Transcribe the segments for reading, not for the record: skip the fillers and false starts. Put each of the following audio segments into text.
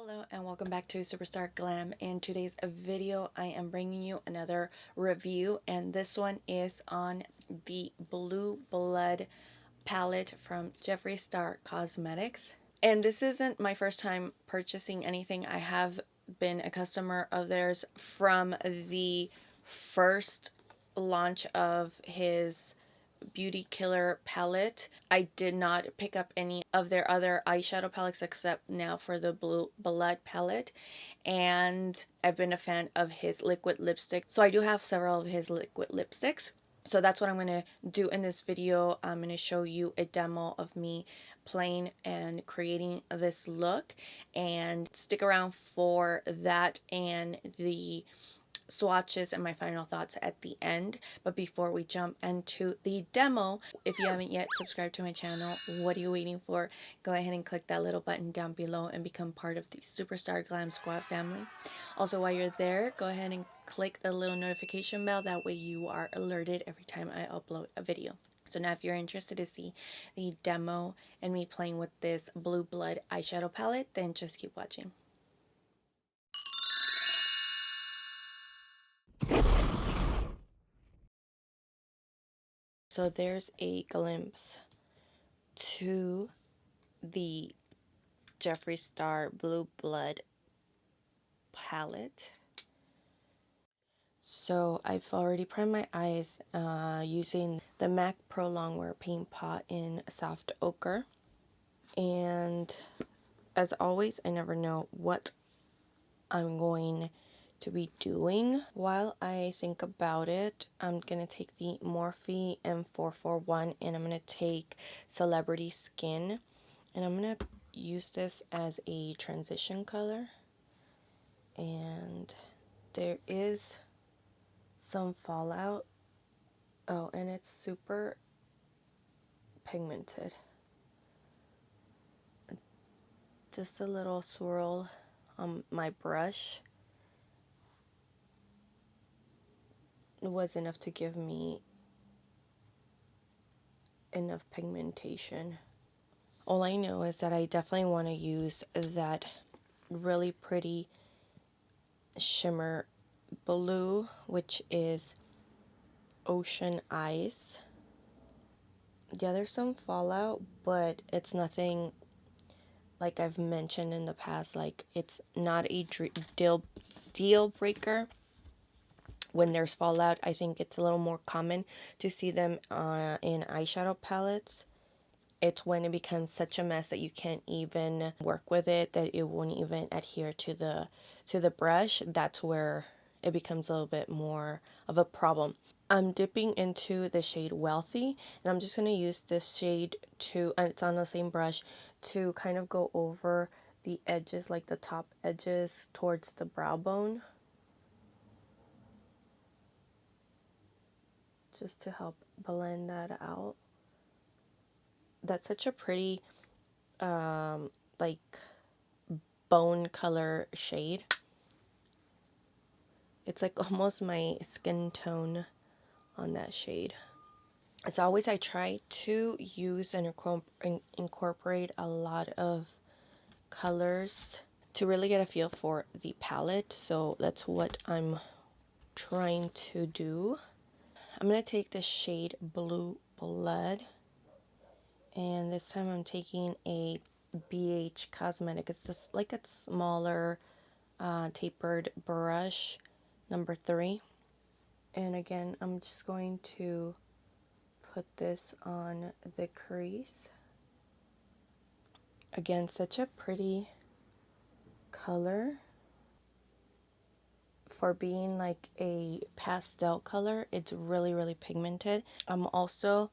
Hello and welcome back to Superstarglam. In today's video, I am bringing you another review, and this one is on the Blue Blood palette from Jeffree Star Cosmetics. And this isn't my first time purchasing anything. I have been a customer of theirs from the first launch of his Beauty Killer palette. I did not pick up any of their other eyeshadow palettes except now for the Blue Blood palette, and I've been a fan of his liquid lipstick, so I do have several of his liquid lipsticks. So that's what I'm going to do in this video. I'm going to show you a demo of me playing and creating this look, and stick around for that and the swatches and my final thoughts at the end. But before we jump into the demo, if you haven't yet subscribed to my channel, what are you waiting for? Go ahead and click that little button down below and become part of the Superstarglam squad family. Also, while you're there, go ahead and click the little notification bell. That way you are alerted every time I upload a video. So now if you're interested to see the demo and me playing with this Blue Blood eyeshadow palette, then just keep watching. So there's a glimpse to the Jeffree Star Blue Blood palette. So I've already primed my eyes using the MAC Pro Longwear paint pot in soft ochre. And as always, I never know what I'm going to be doing. While I think about it, I'm gonna take the Morphe M441 and I'm gonna take Celebrity Skin, and I'm gonna use this as a transition color. And there is some fallout. Oh, and it's super pigmented. Just a little swirl on my brush was enough to give me enough pigmentation. All I know is that I definitely want to use that really pretty shimmer blue, which is Ocean Ice. Yeah, there's some fallout, but it's nothing like I've mentioned in the past. Like, it's not a deal breaker. When there's fallout, I think it's a little more common to see them in eyeshadow palettes. It's when it becomes such a mess that you can't even work with it, that it won't even adhere to the brush. That's where it becomes a little bit more of a problem. I'm dipping into the shade Wealthy, and I'm just going to use this shade to, and it's on the same brush, to kind of go over the edges, like the top edges towards the brow bone, just to help blend that out. That's such a pretty like bone color shade. It's like almost my skin tone on that shade. As always, I try to use and incorporate a lot of colors to really get a feel for the palette. So that's what I'm trying to do. I'm going to take the shade Blue Blood, and this time I'm taking a BH Cosmetic. It's just like a smaller tapered brush, number 3. And again, I'm just going to put this on the crease. Again, such a pretty color for being like a pastel color. It's really, really pigmented. I'm also,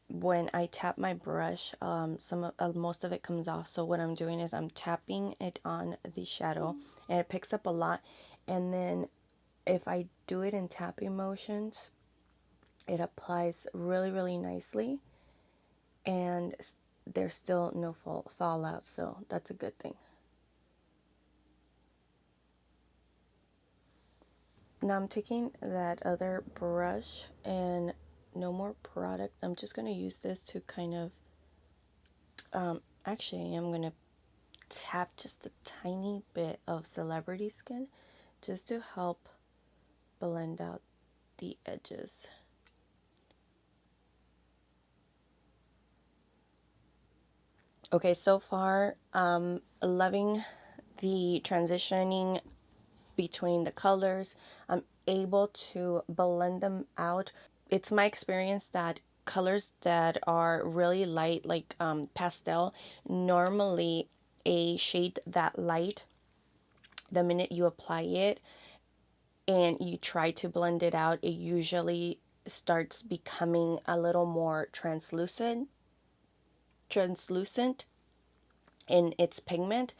when I tap my brush, most of it comes off. So what I'm doing is I'm tapping it on the shadow, and it picks up a lot. And then if I do it in tapping motions, it applies really, really nicely, and there's still no fallout, so that's a good thing. Now I'm taking that other brush, and no more product. I'm just going to use this to kind of, actually I'm going to tap just a tiny bit of Celebrity Skin just to help blend out the edges. Okay, so far, loving the transitioning between the colors. I'm able to blend them out. It's my experience that colors that are really light, like pastel, normally a shade that light, the minute you apply it and you try to blend it out, it usually starts becoming a little more translucent in its pigment.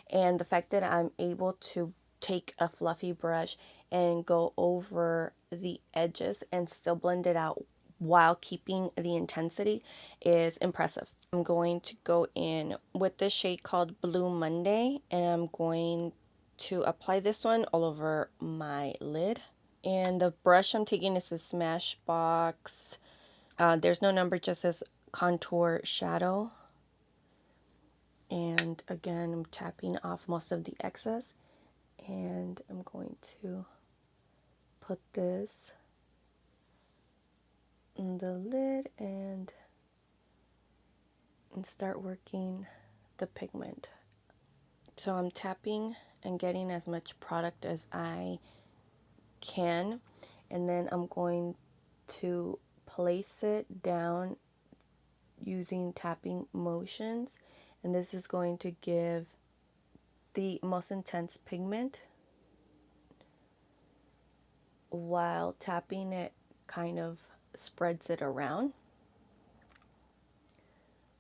And the fact that I'm able to take a fluffy brush and go over the edges and still blend it out while keeping the intensity is impressive. I'm going to go in with this shade called Blue Monday, and I'm going to apply this one all over my lid. And the brush I'm taking is a Smashbox. There's no number, just says Contour Shadow. And again, I'm tapping off most of the excess, and I'm going to put this in the lid and start working the pigment. So I'm tapping and getting as much product as I can, and then I'm going to place it down using tapping motions, and this is going to give the most intense pigment, while tapping it kind of spreads it around.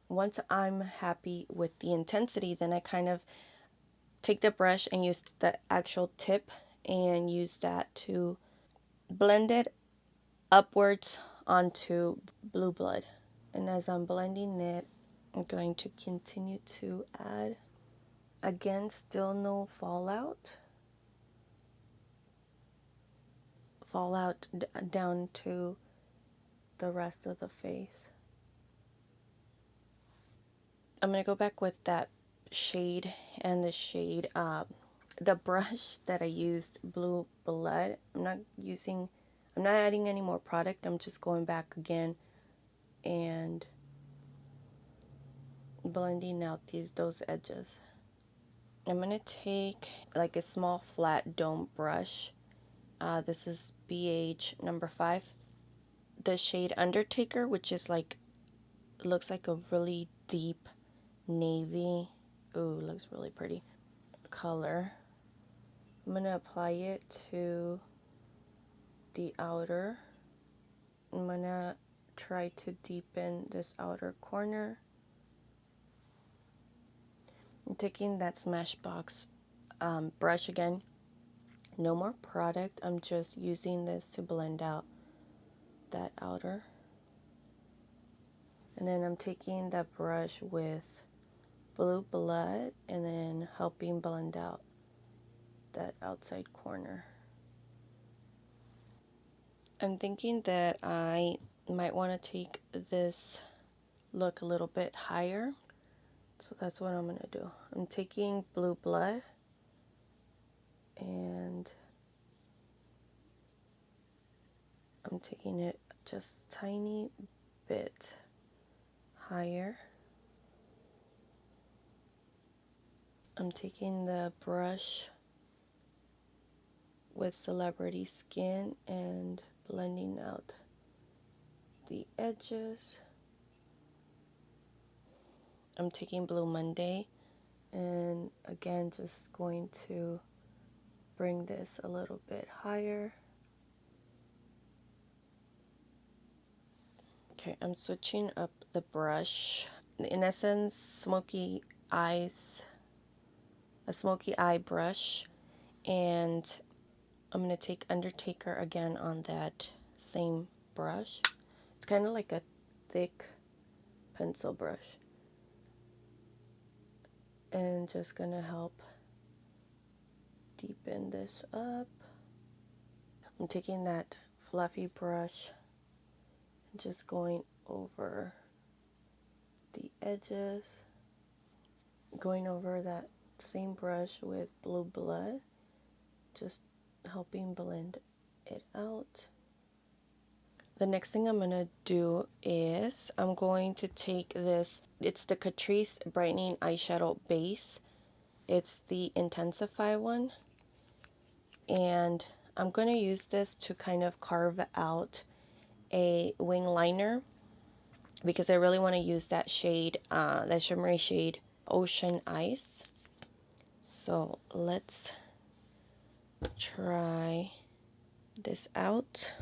Once I'm happy with the intensity, then I kind of take the brush and use the actual tip and use that to blend it upwards onto Blue Blood. And as I'm blending it, I'm going to continue to add. Again, still no fallout down to the rest of the face. I'm going to go back with that shade and the shade, the brush that I used, Blue Blood. I'm not adding any more product. I'm just going back again and blending out those edges. I'm going to take like a small flat dome brush. This is BH number 5. The shade Undertaker, which is like, looks like a really deep navy. Ooh, looks really pretty color. I'm going to apply it to the outer. I'm going to try to deepen this outer corner. I'm taking that Smashbox brush again. No more product. I'm just using this to blend out that outer. And then I'm taking that brush with Blue Blood and then helping blend out that outside corner. I'm thinking that I might want to take this look a little bit higher. So that's what I'm going to do. I'm taking Blue Blood and I'm taking it just a tiny bit higher. I'm taking the brush with Celebrity Skin and blending out the edges. I'm taking Blue Monday and again just going to bring this a little bit higher. Okay, I'm switching up the brush. In essence, a smoky eye brush, and I'm going to take Undertaker again on that same brush. It's kind of like a thick pencil brush. And just going to help deepen this up. I'm taking that fluffy brush and just going over the edges. going over that same brush with Blue Blood, just helping blend it out. The next thing I'm going to do is I'm going to take this, it's the Catrice Brightening Eyeshadow Base. It's the Intensify one. And I'm going to use this to kind of carve out a wing liner because I really want to use that shade, that shimmery shade, Ocean Ice. So let's try this out.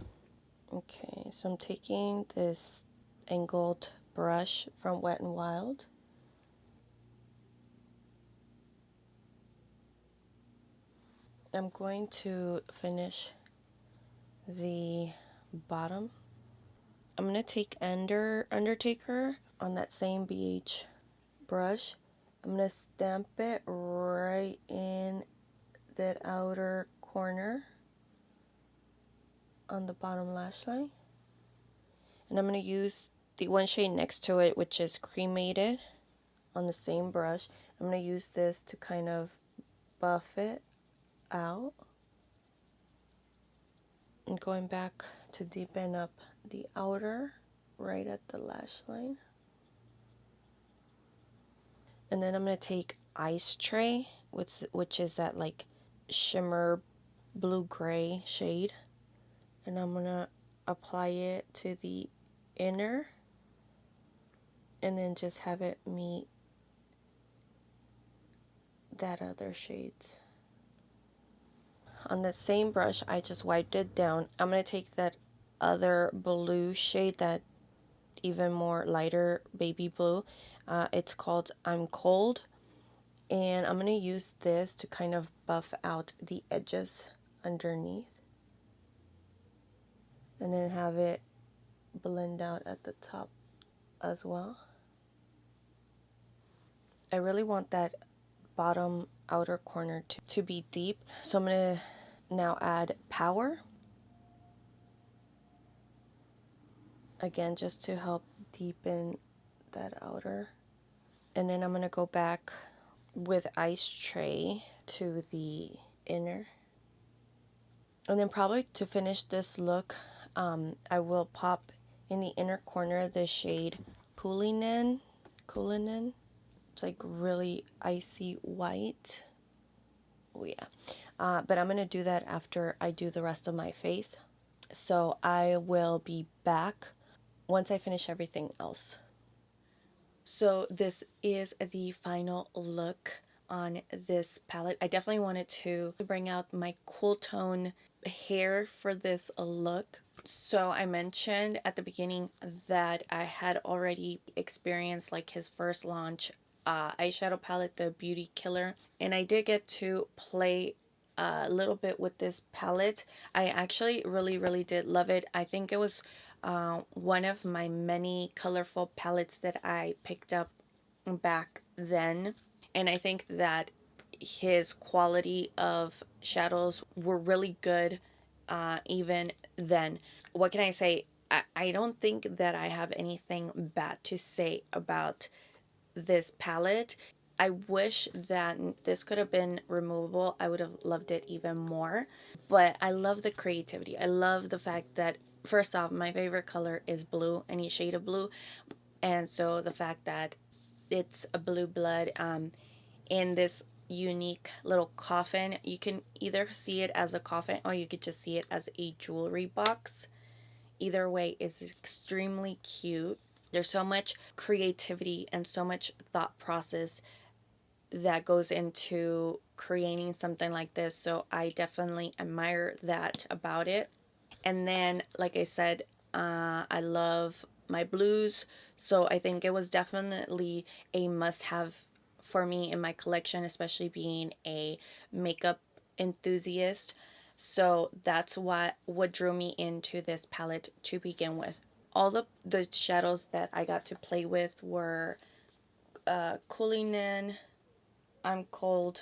Okay, so I'm taking this angled brush from Wet n Wild. I'm going to finish the bottom. I'm going to take Undertaker on that same BH brush. I'm going to stamp it right in that outer corner on the bottom lash line. And I'm going to use the one shade next to it, which is Cremated, on the same brush. I'm going to use this to kind of buff it out. And going back to deepen up the outer right at the lash line. And then I'm going to take Ice Tray, which is that like shimmer blue-gray shade. And I'm going to apply it to the inner. And then just have it meet that other shade. On the same brush, I just wiped it down. I'm going to take that other blue shade, that even more lighter baby blue. It's called I'm Cold. And I'm going to use this to kind of buff out the edges underneath. And then have it blend out at the top as well. I really want that bottom outer corner to be deep. So I'm going to now add Power. Again, just to help deepen that outer. And then I'm going to go back with Ice Tray to the inner. And then probably to finish this look, I will pop in the inner corner the shade Cullinan. It's like really icy white. Oh yeah. But I'm going to do that after I do the rest of my face. So I will be back once I finish everything else. So this is the final look on this palette. I definitely wanted to bring out my cool tone hair for this look. So I mentioned at the beginning that I had already experienced like his first launch eyeshadow palette, the Beauty Killer, and I did get to play a little bit with this palette. I actually really did love it. I think it was one of my many colorful palettes that I picked up back then, and I think that his quality of shadows were really good even then. What can I say? I don't think that I have anything bad to say about this palette. I wish that this could have been removable. I would have loved it even more. But I love the creativity. I love the fact that, first off, my favorite color is blue, any shade of blue. And so the fact that it's a Blue Blood in this unique little coffin. You can either see it as a coffin or you could just see it as a jewelry box. Either way is extremely cute. There's so much creativity and so much thought process that goes into creating something like this. So I definitely admire that about it. And then, like I said, I love my blues. So I think it was definitely a must-have for me in my collection, especially being a makeup enthusiast. So that's what drew me into this palette to begin with. All the shadows that I got to play with were Cullinan, I'm Cold,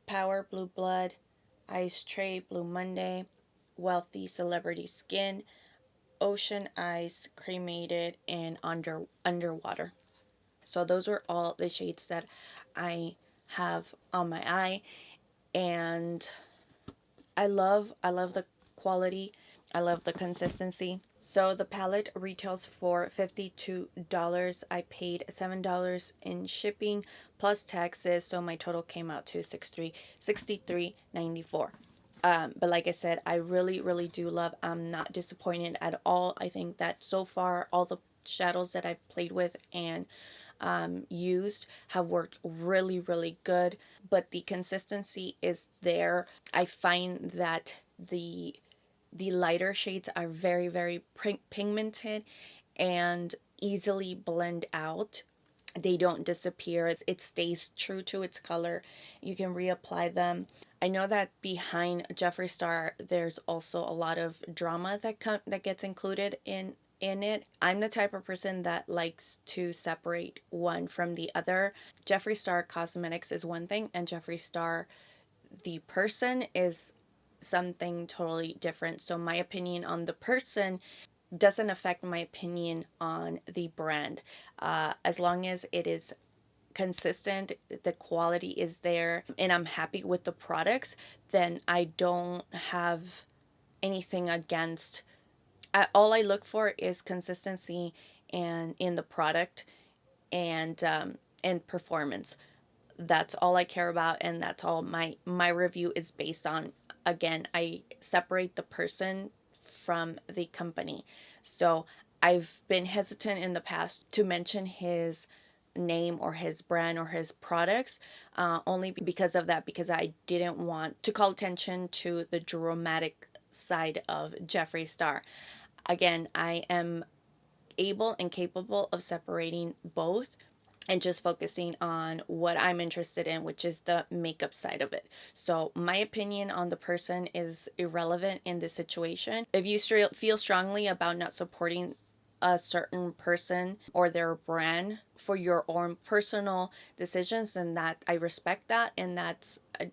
Power, Blue Blood, Ice Tray, Blue Monday, Wealthy Celebrity Skin, Ocean Ice, Cremated, and Underwater. So those were all the shades that I have on my eye. And I love the quality. I love the consistency. So the palette retails for $52. I paid $7 in shipping plus taxes, so my total came out to $63.94. But like I said, I really do love. I'm not disappointed at all. I think that so far all the shadows that I've played with and used have worked really good, but the consistency is there. I find that the lighter shades are very pigmented and easily blend out. They don't disappear. It stays true to its color. You can reapply them. I know that behind Jeffree Star, there's also a lot of drama that gets included in it. I'm the type of person that likes to separate one from the other. Jeffree Star Cosmetics is one thing, and Jeffree Star the person is something totally different. So my opinion on the person doesn't affect my opinion on the brand. As long as it is consistent, the quality is there, and I'm happy with the products, then I don't have anything against. All I look for is consistency and in the product and performance. That's all I care about, and that's all my review is based on. Again, I separate the person from the company. So I've been hesitant in the past to mention his name or his brand or his products, only because of that, because I didn't want to call attention to the dramatic side of Jeffree Star. Again, I am able and capable of separating both and just focusing on what I'm interested in, which is the makeup side of it. So my opinion on the person is irrelevant in this situation. If you feel strongly about not supporting a certain person or their brand for your own personal decisions, then that I respect that, and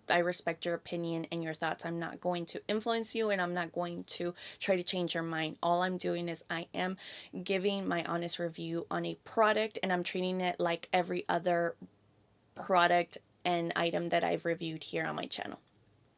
I respect your opinion and your thoughts. I'm not going to influence you, and I'm not going to try to change your mind. All I'm doing is I am giving my honest review on a product, and I'm treating it like every other product and item that I've reviewed here on my channel.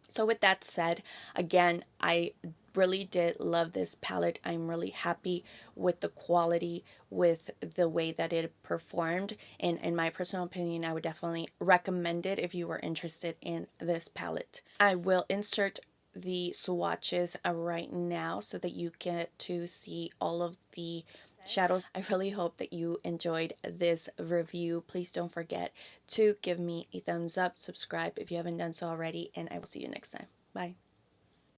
So with that said, again, I really did love this palette. I'm really happy with the quality, with the way that it performed, and in my personal opinion, I would definitely recommend it if you were interested in this palette. I will insert the swatches right now so that you get to see all of the shadows. I really hope that you enjoyed this review. Please don't forget to give me a thumbs up, subscribe if you haven't done so already, and I will see you next time. Bye.